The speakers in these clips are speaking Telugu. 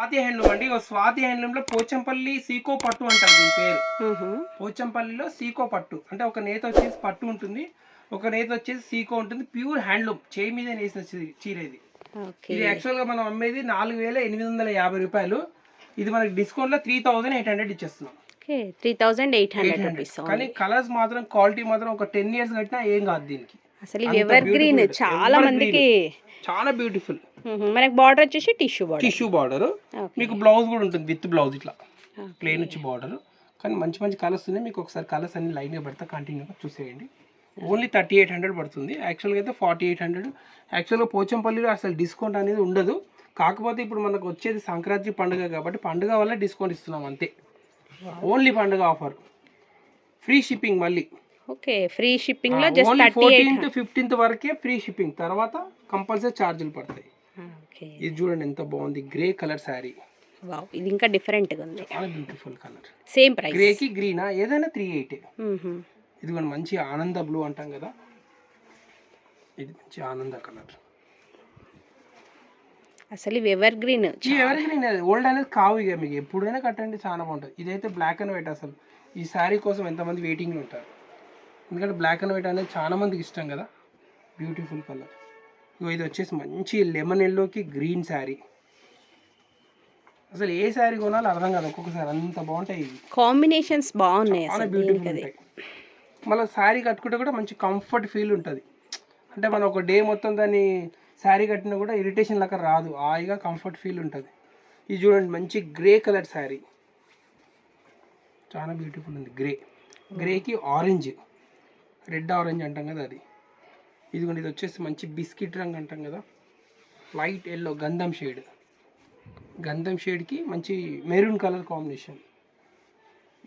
స్వాతి హ్యాండ్లూమ్ అండి. స్వాతి హ్యాండ్లూమ్ లో పోచంపల్లి సీకో పట్టు అంటారు దీని పేరు. పోచంపల్లిలో సీకో పట్టు అంటే ఒక నేత వచ్చేసి పట్టు ఉంటుంది, ఒక నేత వచ్చేసి సీకో ఉంటుంది. ప్యూర్ హ్యాండ్లూమ్, చేయి మీద వేసిన చీర ఇది. ఇది యాక్చువల్గా మనం అమ్మేది 4850 రూపాయలు. ఇది మనకి డిస్కౌంట్ లో 3800 ఇచ్చేస్తున్నాం. 3800 కానీ కలర్స్ మాత్రం క్వాలిటీ మాత్రం ఒక 10 years కట్టినా ఏం కాదు దీనికి. అసలు ఎవర్ గ్రీన్ చాలా మందికి చాలా బ్యూటిఫుల్. మనకి బార్డర్ వచ్చేసి టిష్యూ బార్డర్, మీకు బ్లౌజ్ కూడా ఉంటుంది విత్ బ్లౌజ్ ఇట్లా ప్లెయిన్ వచ్చి బార్డర్. కానీ మంచి మంచి కలర్స్ ఉన్నాయి. మీకు ఒకసారి కలర్స్ అన్ని లైన్గా పెడతా, కంటిన్యూగా చూసేయండి. ఓన్లీ 3800 పడుతుంది. యాక్చువల్గా అయితే 4800. యాక్చువల్గా పోచంపల్లిలో అసలు డిస్కౌంట్ అనేది ఉండదు. కాకపోతే ఇప్పుడు మనకు వచ్చేది సంక్రాంతి పండుగ కాబట్టి పండుగ వల్ల డిస్కౌంట్ ఇస్తున్నాం అంతే. ఓన్లీ పండుగ ఆఫర్, ఫ్రీ షిప్పింగ్. మళ్ళీ ఓకే, ఫ్రీ షిప్పింగ్ లో జస్ట్ 14th 15th వరకే ఫ్రీ షిప్పింగ్, తర్వాత కంపల్సరీ ఛార్జీలు పడతాయి. ఇది చూడండి ఎంత బాగుంది, గ్రే కలర్ శారీ. వావ్, ఇది ఇంకా డిఫరెంట్ గా ఉంది, చాలా beautiful colour. Same price. Grey కి గ్రీనా ఏదైనా 38. ఇది కూడా మంచి ఆనంద బ్లూ అంటాం కదా, ఇది మంచి ఆనంద కలర్. అసలు ఇవి ఎవర్ గ్రీన్. ఓల్డ్ అనేది కావు, ఇక మీకు ఎప్పుడైనా కట్టండి, చాలా బాగుంటుంది. ఇదైతే బ్లాక్ అండ్ వైట్. అసలు ఈ శారీ కోసం ఎంతమంది వెయిటింగ్లో ఉంటారు, ఎందుకంటే బ్లాక్ అండ్ వైట్ అనేది చాలా మందికి ఇష్టం కదా. Beautiful colour. ఇది వచ్చేసి మంచి లెమన్ ఎల్లోకి గ్రీన్ శారీ. అసలు ఏ శారీ కొనాలో అర్థం కాదు ఒక్కొక్కసారి, అంత బాగుంటాయి. కాంబినేషన్స్ బాగున్నాయి, చాలా బ్యూటిఫుల్ ఉంటాయి. మళ్ళీ శారీ కట్టుకుంటే కూడా మంచి కంఫర్ట్ ఫీల్ ఉంటుంది. అంటే మనం ఒక డే మొత్తం దాన్ని శారీ కట్టినా కూడా ఇరిటేషన్ లాగా రాదు, హాయిగా కంఫర్ట్ ఫీల్ ఉంటుంది. ఇది చూడండి మంచి గ్రే కలర్ శారీ, చాలా బ్యూటిఫుల్ ఉంది. గ్రేకి ఆరెంజ్, రెడ్ ఆరెంజ్ అంటాం కదా అది. ఇదిగోండి, ఇది వచ్చేసి మంచి బిస్కెట్ రంగు అంటాం కదా, లైట్ ఎల్లో గంధం షేడ్కి మంచి మెరూన్ కలర్ కాంబినేషన్.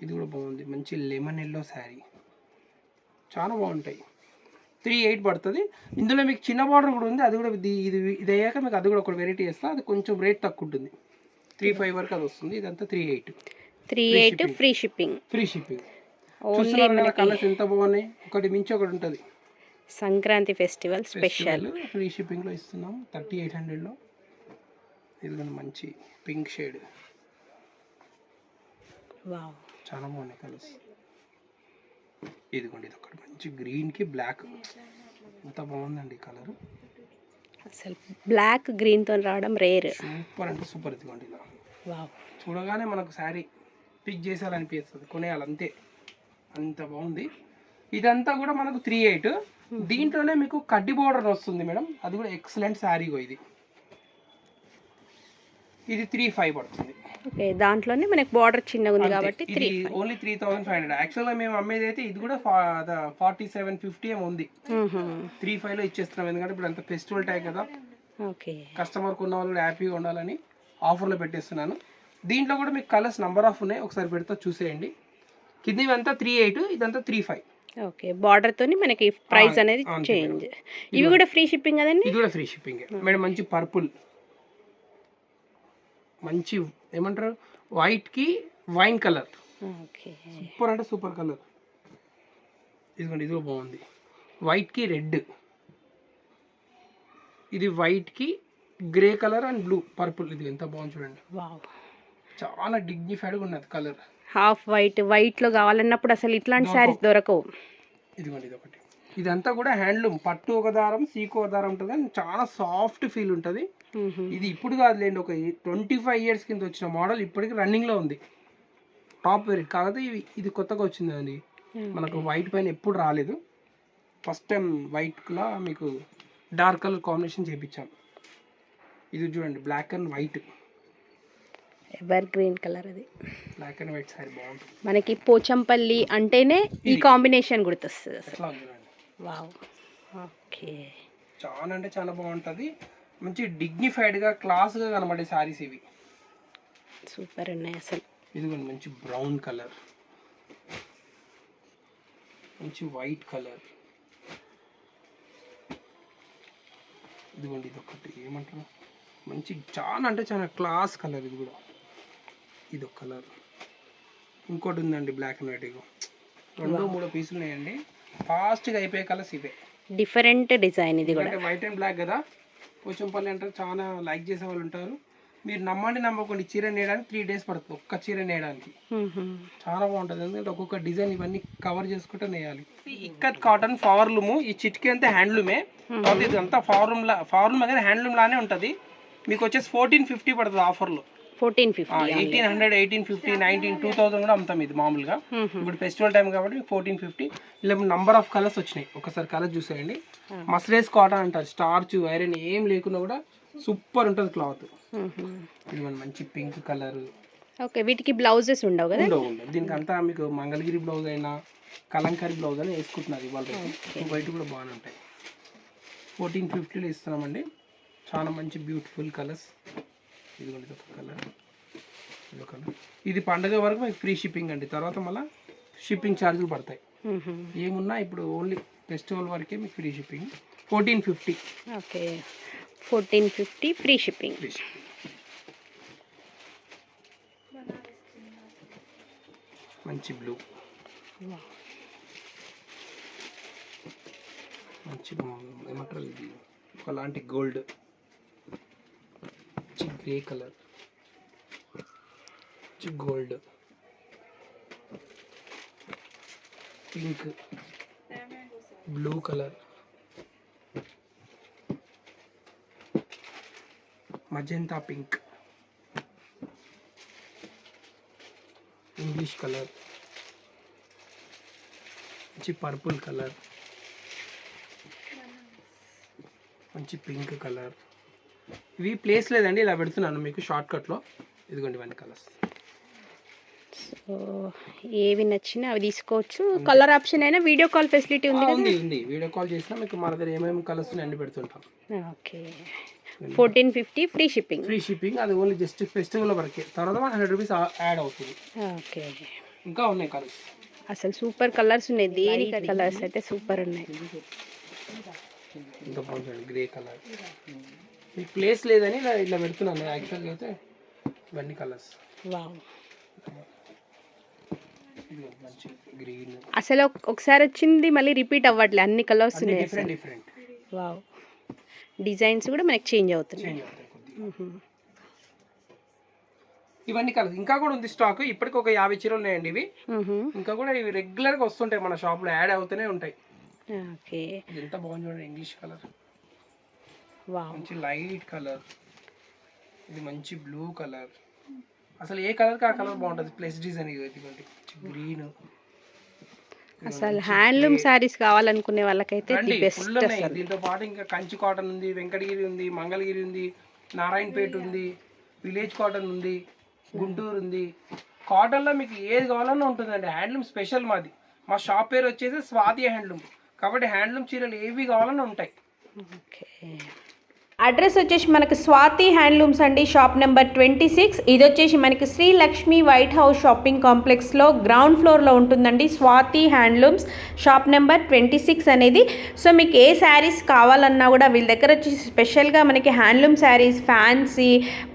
ఇది కూడా బాగుంది, మంచి లెమన్ ఎల్లో శారీ, చాలా బాగుంటాయి. 38 పడుతుంది. ఇందులో మీకు చిన్న బార్డర్ కూడా ఉంది, అది కూడా ఇది అయ్యాక మీకు అది కూడా ఒక వెరైటీ వేస్తా, అది కొంచెం రేట్ తక్కువ ఉంటుంది. 35 వరకు అది వస్తుంది. ఇదంతా 38 ఫ్రీ షిప్పింగ్. కలర్స్ ఎంత బాగున్నాయి, ఒకటి మించి ఒకటి ఉంటుంది. సంక్రాంతి ఫెస్టివల్ స్పెషల్ ఫ్రీ షిప్పింగ్లో ఇస్తున్నాం 3800లో. ఇది మంచి పింక్ షేడ్, వావ్, చాలా బాగున్నాయి కలర్స్. ఇదిగోండి, ఇది ఒకటి మంచి గ్రీన్కి బ్లాక్, ఎంత బాగుందండి కలర్. అసలు బ్లాక్ గ్రీన్తో రావడం రేర్. సూపర్ అంటే సూపర్. ఇదిగోండి ఇలా వావ్, చూడగానే మనకు శారీ పిక్ చేసేయాలనిపిస్తుంది, కొనేయాలి అంతే, అంత బాగుంది. ఇదంతా కూడా మనకు 38. దీంట్లోనే మీకు కడ్డీ బోర్డర్ వస్తుంది మేడం, అది కూడా ఎక్సలెంట్ శారీగో. ఇది 35 పడుతుంది. ఓకే, దాంట్లోనే మనకి బార్డర్ చిన్నగా ఉంది కాబట్టి ఓన్లీ 3500. యాక్చువల్గా మేము అమ్మేది అయితే ఇది కూడా 4750 ఏమో ఉంది. 35లో ఇచ్చేస్తున్నాం, ఎందుకంటే ఇప్పుడు అంత ఫెస్టివల్ టైం కదా. ఓకే, కస్టమర్ కొన్న వాళ్ళు కూడా హ్యాపీగా ఉండాలని ఆఫర్లో పెట్టేస్తున్నాను. దీంట్లో కూడా మీకు కలర్స్ నంబర్ ఆఫ్ ఉన్నాయి, ఒకసారి పెడతా చూసేయండి. కింద అంతా 38, ఇదంతా 35. ఓకే, బార్డర్ తోని మనకి ప్రైస్ అనేది చేంజ్. ఇవి కూడా ఫ్రీ షిప్పింగ్ కదండి? ఇది కూడా ఫ్రీ షిప్పింగ్ మేడం. మంచి పర్పుల్, మంచి ఏమంటారు వైట్ కి వైన్ కలర్, సూపర్ అంటే సూపర్ కలర్. ఇదిగోండి, ఇది బాగుంది, వైట్ కి రెడ్, ఇది వైట్ కి grey colour and blue purple. ఇది ఎంత బాగుంది చూడండి, చాలా డిగ్నిఫైడ్గా ఉన్నది కలర్. హాఫ్ వైట్ లో కావాలన్నప్పుడు అసలు ఇట్లాంటి శారీస్ దొరకవు. ఇదిగోండి, ఇది ఒకటి. ఇదంతా కూడా హ్యాండ్లూమ్, పట్టు ఒక దారం, సీకో ఒక దారం ఉంటుంది, కానీ చాలా సాఫ్ట్ ఫీల్ ఉంటుంది. ఇది ఇప్పుడు కాదులేండి, ఒక 25 years కింద వచ్చిన మోడల్, ఇప్పటికి రన్నింగ్లో ఉంది. టాప్ వెరైటీ కాకపోతే ఇది కొత్తగా వచ్చిందండి, మనకు వైట్ పైన ఎప్పుడు రాలేదు. ఫస్ట్ టైం వైట్లా మీకు డార్క్ కలర్ కాంబినేషన్ చేయించాం. ఇది చూడండి, black and white, ever green colour. అది బ్లాక్ అండ్ వైట్ సారీ బాగుంటుంది. మనకి పోచంపల్లి అంటేనే ఈ కాంబినేషన్ గుర్తొస్తుంది అసలు. వావ్, ఓకే, చాలా అంటే చాలా బాగుంటుంది. మంచి డిగ్నిఫైడ్గా క్లాస్గా కనబడే సారీస్ ఇవి, సూపర్ ఉన్నాయి అసలు. ఇదిగోండి, మంచి బ్రౌన్ కలర్, మంచి వైట్ కలర్. ఇదిగోండి, ఇది ఒకటి ఏమంటారు, మంచి చాలా అంటే చాలా క్లాస్ కలర్. ఇది కూడా ఇది ఒక కలర్. ఇంకోటి ఉందండి బ్లాక్ అండ్ వైట్, 2-3 పీసులు ఉన్నాయండి. ఫాస్ట్గా అయిపోయే కలర్స్ ఇవే, డిఫరెంట్ డిజైన్. ఇది కూడా వైట్ అండ్ బ్లాక్ కదా, పోచంపల్లి అంటారు, చాలా లైక్ చేసే వాళ్ళు ఉంటారు. మీరు నమ్మండి నమ్మకండి, చీర నేయడానికి 3 days పడుతుంది ఒక్క చీర నేయడానికి. చాలా బాగుంటుంది, ఎందుకంటే ఒక్కొక్క డిజైన్ ఇవన్నీ కవర్ చేసుకుంటే నేయాలి. ఇక్కత్ కాటన్ పవర్ లూమ్, ఈ చిట్కి అంతా హ్యాండ్లూమే. ఇది అంతా పవర్ లూమ్ కానీ హ్యాండ్లూమ్ లానే ఉంటుంది. మీకు వచ్చేసి 1450 పడుతుంది ఆఫర్లో. 1800, 1850, 2000 కూడా అమ్ముతాం ఇది మామూలుగా. ఇప్పుడు ఫెస్టివల్ టైం కాబట్టి 1450. ఇలా నంబర్ ఆఫ్ కలర్స్ వచ్చినాయి, ఒకసారి కలర్ చూసేయండి. మస్రేస్ కాటన్ అంటారు, స్టార్చ్ ఐరన్ ఏం లేకుండా కూడా సూపర్ ఉంటుంది క్లాత్. ఇది మంచి పింక్ కలర్. ఓకే, వీటికి బ్లౌజెస్ ఉండవు కదా? ఉండవు. దీనికి అంతా మీకు మంగళగిరి బ్లౌజ్ అయినా కలంకారీ బ్లౌజ్ అయినా వేసుకుంటున్నారు ఇవాళ. వైట్ కూడా బాగానే ఉంటాయి. 1450లో ఇస్తున్నామండి. చాలా మంచి బ్యూటిఫుల్ కలర్స్. ఇదిగోండి ఒక కలర్, ఇదో కలర్. ఇది పండగ వరకు మీకు ఫ్రీ షిప్పింగ్ అండి, తర్వాత మళ్ళీ షిప్పింగ్ ఛార్జీలు పడతాయి. ఏమున్నా ఇప్పుడు ఓన్లీ ఫెస్టివల్ వరకే మీకు free shipping. 1450. Okay, 1450 free shipping. మంచి బ్లూ, మంచి ఏమంటారు ఇది ఒకలాంటి gold, grey colour, gold, pink, blue colour, magenta pink, English colour, మంచి పర్పుల్ కలర్, మంచి పింక్ కలర్. ఇవి ప్లేస్ లేదండి, ఇలా పెడుతున్నాను మీకు షార్ట్ కట్లో. ఇదిగోండి ఇవన్నీ కలర్స్. సో ఏవి నచ్చినా అవి తీసుకోవచ్చు. కలర్ ఆప్షన్ అయినా వీడియో కాల్ ఫెసిలిటీ ఉంది కదా? ఉంది. వీడియో కాల్ చేసినా మీకు మన దగ్గర ఏమేమి కలర్స్ అన్ని పెడుతుంటాం. Okay, 1450 free shipping. Free shipping, అది ఓన్లీ జస్ట్ ఫెస్టివల్ వరకే. తర్వాత 100 రూపీస్ యాడ్ అవుతుంది. ఓకే, ఇంకా ఉన్నాయి కలర్స్. అసలు సూపర్ కలర్స్ ఉన్నాయి. దేని కలర్స్ అయితే సూపర్ ఉన్నాయి. ఇంకా బాగుంటుంది గ్రే కలర్. మీకు ప్లేస్ లేదని ఇలా పెడుతున్నాను. యాక్చువల్గా అయితే ఇవన్నీ కలర్స్. వావ్, మంచి గ్రీన్. అసలు ఒకసారి వచ్చింది మళ్ళీ రిపీట్ అవ్వట్లే, అన్ని కలర్స్ ఉన్నాయి. డిఫరెంట్. వావ్, డిజైన్స్ కూడా మనకి చేంజ్ అవుతున్నాయి. ఇవన్నీ కలర్స్ ఇంకా కూడా ఉంది స్టాక్. ఇప్పటికి ఒక 50 చీరలు ఉన్నాయండి ఇవి. ఇంకా కూడా ఇవి రెగ్యులర్గా వస్తుంటాయి, మన షాప్లో యాడ్ అవుతూనే ఉంటాయి. ఓకే, ఎంత బాగుంది చూడండి, ఇంగ్లీష్ కలర్, వావ్, మంచి లైట్ కలర్. ఇది మంచి బ్లూ కలర్. అసలు ఏ కలర్కి ఆ కలర్ బాగుంటుంది. ప్లస్ డిజైన్ ఇదిగోండి గ్రీన్. అసలు హ్యాండ్లూమ్ శారీస్ కావాలనుకునే వాళ్ళకైతే ది బెస్ట్. దీంతో పాటు ఇంకా కంచి కాటన్ ఉంది, వెంకటగిరి ఉంది, మంగళగిరి ఉంది, నారాయణపేట ఉంది, విలేజ్ కాటన్ ఉంది, గుంటూరు ఉంది. కాటన్లో మీకు ఏది కావాలన్నా ఉంటుందండి. హ్యాండ్లూమ్ స్పెషల్ మాది. మా షాప్ పేరు వచ్చేసి స్వాతి హ్యాండ్లూమ్, కాబట్టి హ్యాండ్లూమ్ చీరలు ఏవి కావాలన్నా ఉంటాయి. ఓకే, అడ్రస్ వచ్చేసి మనకి స్వాతి హ్యాండ్లూమ్స్ అండి, షాప్ నెంబర్ 26. ఇది వచ్చేసి మనకి Sri Lakshmi white house shopping కాంప్లెక్స్లో గ్రౌండ్ ఫ్లోర్లో ఉంటుందండి స్వాతి హ్యాండ్లూమ్స్, షాప్ నెంబర్ 26 అనేది. సో మీకు ఏ శారీస్ కావాలన్నా కూడా వీళ్ళ దగ్గర వచ్చేసి స్పెషల్గా మనకి హ్యాండ్లూమ్ శారీస్, ఫ్యాన్సీ,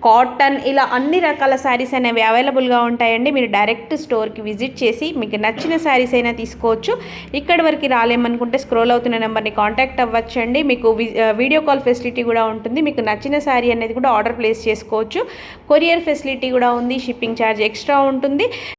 కాటన్, ఇలా అన్ని రకాల శారీస్ అనేవి అవైలబుల్గా ఉంటాయండి. మీరు డైరెక్ట్ స్టోర్కి విజిట్ చేసి మీకు నచ్చిన శారీస్ అయినా తీసుకోవచ్చు. ఇక్కడి వరకు రాలేమనుకుంటే స్క్రోల్ అవుతున్న నెంబర్ని కాంటాక్ట్ అవ్వచ్చండి. మీకు వీడియో కాల్ ఫెసిలిటీ కూడా ఉంటుంది. మీకు నచ్చిన శారీ అనేది కూడా ఆర్డర్ ప్లేస్ చేసుకోవచ్చు. కొరియర్ ఫెసిలిటీ కూడా ఉంది. షిప్పింగ్ ఛార్జ్ ఎక్స్ట్రా ఉంటుంది.